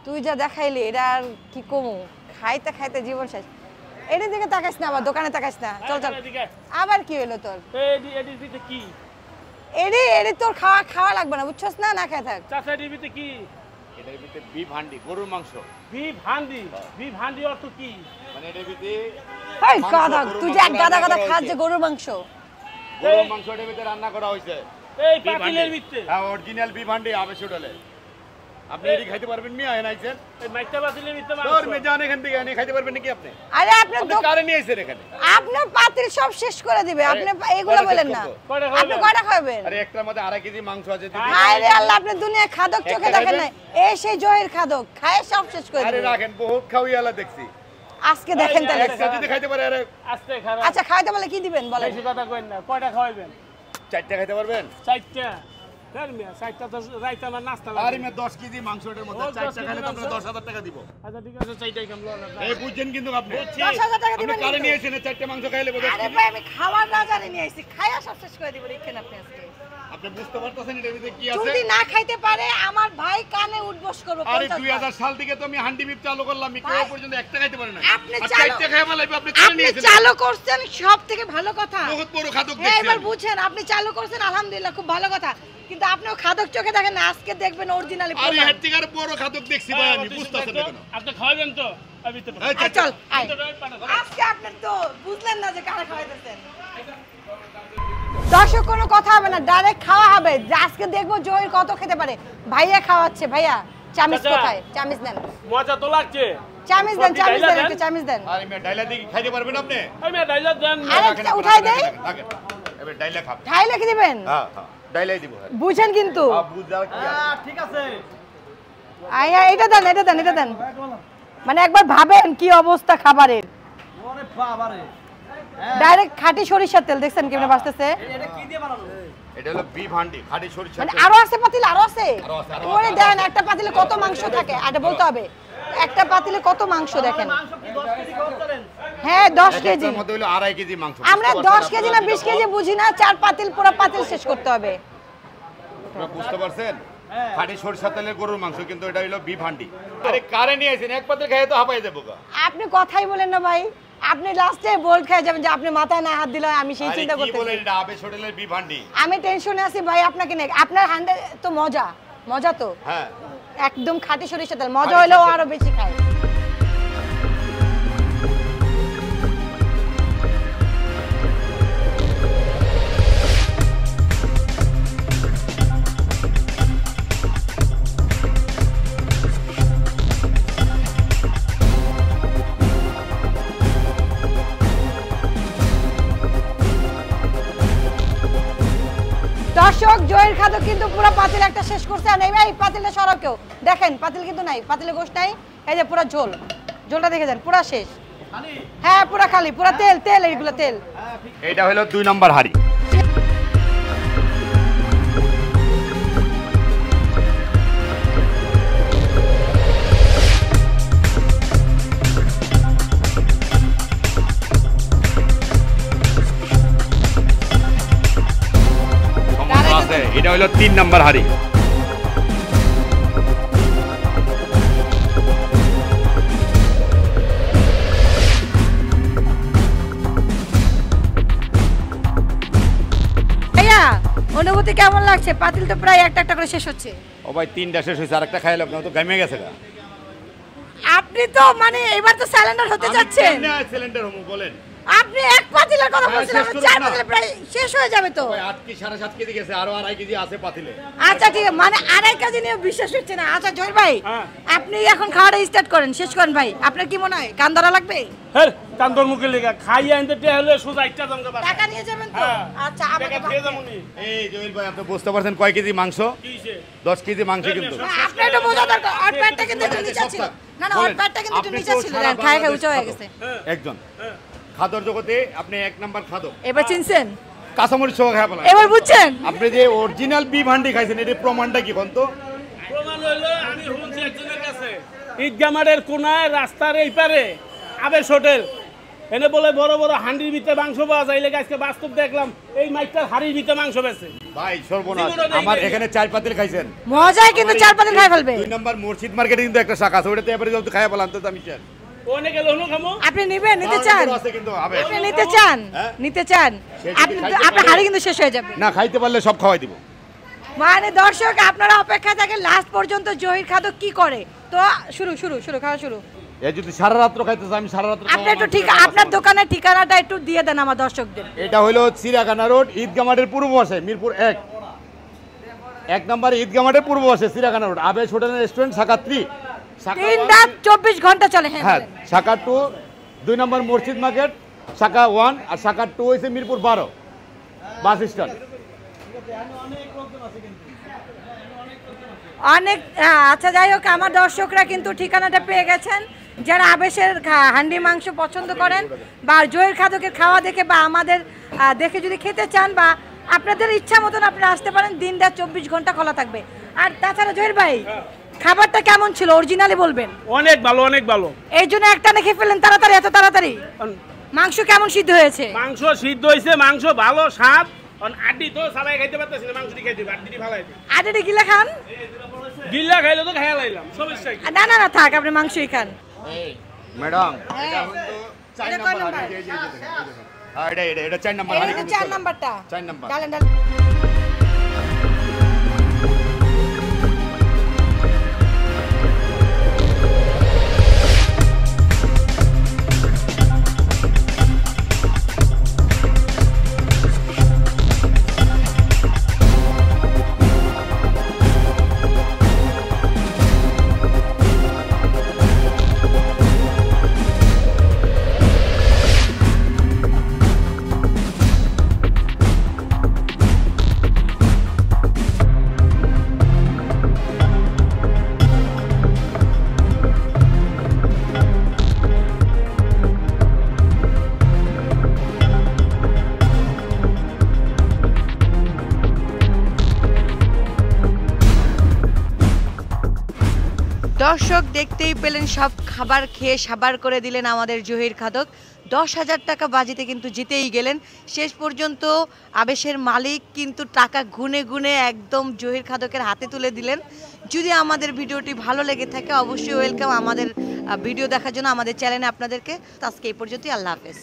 তুই যা দেখাইলি এটা আর কি কমু খাইতে খাইতে জীবন শেষ এটার দিকে তাকাইস না আবার দোকানে তাকাইস না চল চল আবার কি হলো তোর কি এডি তোর খাওয়া খাওয়া লাগবে না বুঝছস না না খেয়ে থাক চাচা ডিবিতে কি এটার ভিতরে বিফ হান্ডি গরুর মাংস বিফ হান্ডি অর্থ কি মানে এটার ভিতরে এই গাদা তুই যে এক গাদা গাদা খাস যে গরুর মাংস এটার ভিতরে রান্না করা হয়েছে এই পাতিলের ভিতরে হ্যাঁ অরিজিনাল বিফ হান্ডি আবেশ হোটেলে আপনি এটি খাইতে পারবেন মিয়া এনে আইছেন এই মাইকটা পাতিলের ভিতরে তোর মে জান এখান থেকে এনে খাইতে পারবেন নাকি আপনি আরে আপনি কারে নিয়ে আইছেন এখানে আপনার পাতিল সব শেষ করে দিবে আপনি এগুলো বলেন না আপনি কয়টা খাবেন আরে একটার মধ্যে আড়াই কেজি মাংস আছে আরে আল্লাহ আপনি দুনিয়া খাদক চোখে দেখেন না এই সেই জয়ের খাদক খায় সব শেষ করে আরে দিবে রাখেন বহুত খাওয়াই আলা দেখছি আজকে দেখেন তাহলে একটা যদি খাইতে পারে আরে আস্তে খারাপ আচ্ছা খাইতে বলে কি দিবেন বলেন বেশি কথা কইন না কয়টা খাওয়াবেন চারটা খাইতে পারবেন চারটা ফের মিয়া চারটা তো রাইতে আমার নাস্তা লাগে আরে মে 10 কেজি মাংসটার মধ্যে চারটা খাইলে তো আপনারা 10000 টাকা দিব আচ্ছা ঠিক আছে চারটাই কাম লন এই বুঝছেন কিন্তু আপনি 10,000 টাকা দিবেন আপনি কারে নিয়ে আইছেন চারটা মাংস খাইলে বোধ আরে ভাই আমি খাওয়ার না জানি নিয়ে আইছি খায়া সব শেষ করে দিব দেখেন আপনি আজকে আপনি বুঝতে পারতেছেন এর ভিতরে কি আছে যদি না খাইতে পারে আমার ভাই কানে উঠবস করব আরে 2000 সাল থেকে তো আমি হান্ডি বিপ চালু করলাম কেউ পর্যন্ত একটা খাইতে পারে না আপনি আর চালু চারটা খাইবা লাগবে আপনি কারে আপনি নিয়েছেন চালু করছেন সব থেকে ভালো কথা বহুত বড় খাদক হ্যাঁ দেখছেন এবার বুঝেন আপনি চালু করছেন আলহামদুলিল্লাহ খুব ভালো কথা কিন্তু আপনিও খাদক চোখে দেখেন না আজকে দেখবেন অরিজিনালি আরে হেড থেকে বড় খাদক দেখছি ভাই আমি বুঝতাছেন না কেন আপনি খাওয়াবেন তো আমি তো আয় চল আয় আজকে আপনি তো বুঝলেন না যে কারা খাওয়াইতেছেন দর্শক কোনো কথা হবে না ডাইরেক্ট খাওয়া হবে যে আজকে দেখবো জয়ের কত খেতে পারে ভাইয়া খাওয়াচ্ছে ভাইয়া চামিচ কোথায় চামিচ দেন মজা তো লাগছে চামিচ দেন একটু চামিচ দেন আরে মে ডাইলা দিকে খাইতে পারবেন আপনি আমি ডাইলার দেন আরে উঠাই দেই এবার ডাইলা খাবেন ঢাই লিখে দিবেন হ্যাঁ হ্যাঁ ডাইলাই দিব বুঝেন কিন্তু বুঝাও কি আছে ঠিক আছে আয়া এটা দেন মানে একবার ভাবেন কি অবস্থা খাবারের ওরে বাবারে ডাইরেক্ট খাঁটি সরিষার তেল দেখছেন কেমনে বাজতেছে এটা কি দিয়ে বানানো এটা হলো বিফ হান্ডি খাঁটি সরিষা মানে আরো আছে পাতিল আরো আছে আরো আছে। ওরে দেন একটা পাতিলে কত মাংস থাকে এটা বলতে হবে একটা পাতিলে কত মাংস দেখেন মাংস কি 10 কেজি করতেন হ্যাঁ 10 কেজি এর মধ্যে হলো আড়াই কেজি মাংস আমরা 10 কেজি না 20 কেজি বুঝি না চার পাতিল পুরো পাতিল শেষ করতে হবে আপনারা বুঝতে পারছেন খাঁটি সরিষা তেলের গরুর মাংস কিন্তু এটা হলো বিফ হান্ডি আরে কারে নিয়ে আইছেন এক পাতে খেয়ে তো হাঁপাই দেবো গা আপনি কথাই বলেন না ভাই আপনি লাস্টে বোল্ড খেয়ে যাবেন যে আপনি মাথায় না হাত দিলে আমি সেই আরে চিন্তা কি করতেছি বলেন এটা আবেশ হোটেলের বিফ হান্ডি আমি টেনশনে আছি ভাই আপনাকে নিয়ে আপনার হান্ডে তো মজা তো হ্যাঁ একদম খাঁটি সরিষা তেল মজা হলেও আরো বেশি খায় দর্শক জয়ের খাদক কিন্তু পুরো পাতিল একটা শেষ করছে আর এই পাতিলটা সরাও কেউ দেখেন পাতিল কিন্তু নাই পাতিলে গোশ নাই এই যে পুরো ঝোলটা দেখে যান পুরো শেষ হ্যাঁ পুরো খালি পুরো তেল এইগুলো তেল এটা হলো 2 নম্বর হাড়ি এটা হলো 3 নম্বর হাড়ি ভাইয়া অনুভূতি কেমন লাগছে পাতিল তো প্রায় একটা করে শেষ হচ্ছে ও ভাই 3টা শেষ হইছে আরেকটা খাইলো না তো গামে গেছে গা আপনি তো মানে এবার তো সিলিন্ডার হতে যাচ্ছেন না সিলিন্ডার হমু বলেন আপনি এক পাতিলের কথা বলছিলেন চার পাতিলে প্রায় শেষ হয়ে যাবে তো ভাই 8 কি 7.5 কেজি গেছে আর আড়াই কেজি আছে পাতিলে আচ্ছা ঠিক আছে মানে আড়াই কেজি নিয়ে বিশ্বাস হচ্ছে না আচ্ছা জয় ভাই আপনি এখন খাওয়াটা স্টার্ট করেন শেষ করেন ভাই আপনার কি মনে হয় কান ধরা লাগবে হ্যাঁ কান্দর মুখে লেগা খাইয়া আনতে টে হলে সোজা একটা জমকা বাস টাকা নিয়ে যাবেন তো আচ্ছা আমাকে খেয়ে যামুনি এই জহির ভাই আপনি বুঝতে পারছেন কয় কেজি মাংস কিছে 10 কেজি মাংস কিন্তু আপনি একটু বোঝা দরকার আর প্যাটটা কিন্তু একটু নিচে ছিল না আর প্যাটটা কিন্তু একটু নিচে ছিল খায় উঁচু হয়ে গেছে একজন খাদর জগতে আপনি এক নাম্বার খাদক এবার চিনছেন কাঁচামরিচ সহ খায় বলা এবার বুঝছেন আপনি যে অরিজিনাল বিফ হান্ডি খাইছেন এর প্রমাণটা কি কোন তো প্রমাণ হইলো আমি শুনছি একজনের কাছে ঈদগাহ মাঠের কোনায় রাস্তার এই পারে আবেশ হোটেল এনে বলে বড় বড় হান্ডির ভিতরে মাংস পাওয়া যায় আজকে বাস্তব দেখলাম এই মাইকটার হাড়ির ভিতরে মাংস বেছে ভাই সর্বনাশ আমার এখানে 4 পাতিল খাইছেন মজাই কিন্তু 4 পাতিল খাই ফেলবে 2 নাম্বার মসজিদ মার্কেটে কিন্তু একটা শাখা আছে ওটাতে এবারে যদি খাইয়া বলাম তো আমি শেষ ওনে গেল হনো খামো আপনি নেবেন নিতে চান আছে কিন্তু হবে আপনি নিতে চান হ্যাঁ? নিতে চান আপনি হাড়ি কিন্তু শেষ হয়ে যাবে না খাইতে পারলে সব খাওয়াই দিব মানে দর্শক আপনারা অপেক্ষা থাকেন লাস্ট পর্যন্ত জহির খাদক কি করে তো শুরু শুরু শুরু খাওয়া শুরু এই যদি সারা রাত খাইতে চাই আমি সারা রাত আপনি একটু ঠিক আপনার দোকানের ঠিকানাটা একটু দিয়ে দেন আমার দর্শকদের এটা হলো চিড়িয়াখানা রোড ঈদগাহ মাঠের পূর্ব পাশে মিরপুর 1 নম্বর ঈদগাহ মাঠের পূর্ব পাশে চিড়িয়াখানা রোড আবেশ হোটেল রেস্টুরেন্ট শাখা 3 3 24 ঘন্টা চলে হ্যাঁ শাখা 2 2 নম্বর মসজিদ মার্কেট শাখা 1 আর শাখা 2 হইছে মিরপুর 12 বাস স্ট্যান্ড অনেক আচ্ছা যাই হোক আমার দর্শকরা কিন্তু ঠিকানাটা পেয়ে গেছেন যারা আবেশের হান্ডি মাংস পছন্দ করেন বা জহির খাদকের খাওয়া দেখে বা আমাদের দেখে যদি খেতে চান বা আপনাদের ইচ্ছা মতন আপনারা আসতে পারেন দিনটা 24 ঘন্টা খোলা থাকবে আর তাছাড়া জহির ভাই খাবারটা কেমন ছিল অরিজিনালি বলবেন অনেক ভালো অনেক ভালো এই জন্য একটা খেয়ে ফেললেন তাড়াতাড়ি এত তাড়াতাড়ি মাংস কেমন সিদ্ধ হয়েছে মাংস সিদ্ধ হইছে মাংস ভালো স্বাদ অন আড্ডি তো সবাই খাইতে পারতেছ না মাংসটি খাইতে আড্ডি ভালাই দিই আড্ডি গিলা খান গিল্লা খাইলে তো খাইয়া লাইলাম সমস্যা কি না না না থাক আপনি মাংসই খান ম্যাডাম এটা হলো 4 নম্বর হাড়ি এই যে হ্যাঁ এটা 4 নম্বর হাড়ি এটা 4 নাম্বারটা 4 নম্বর ডালেন দর্শক দেখতেই পেলেন সব খাবার খেয়ে সাবার করে দিলেন আমাদের জহির খাদক 10,000 টাকা বাজিতে কিন্তু জিতেই গেলেন শেষ পর্যন্ত আবেশের মালিক কিন্তু টাকা গুনে গুনে একদম জহির খাদকের হাতে তুলে দিলেন যদি আমাদের ভিডিওটি ভালো লেগে থাকে অবশ্যই ওয়েলকাম আমাদের ভিডিও দেখার জন্য আমাদের চ্যানেলে আপনাদেরকে আজকে এই পর্যন্তই আল্লাহ হাফেজ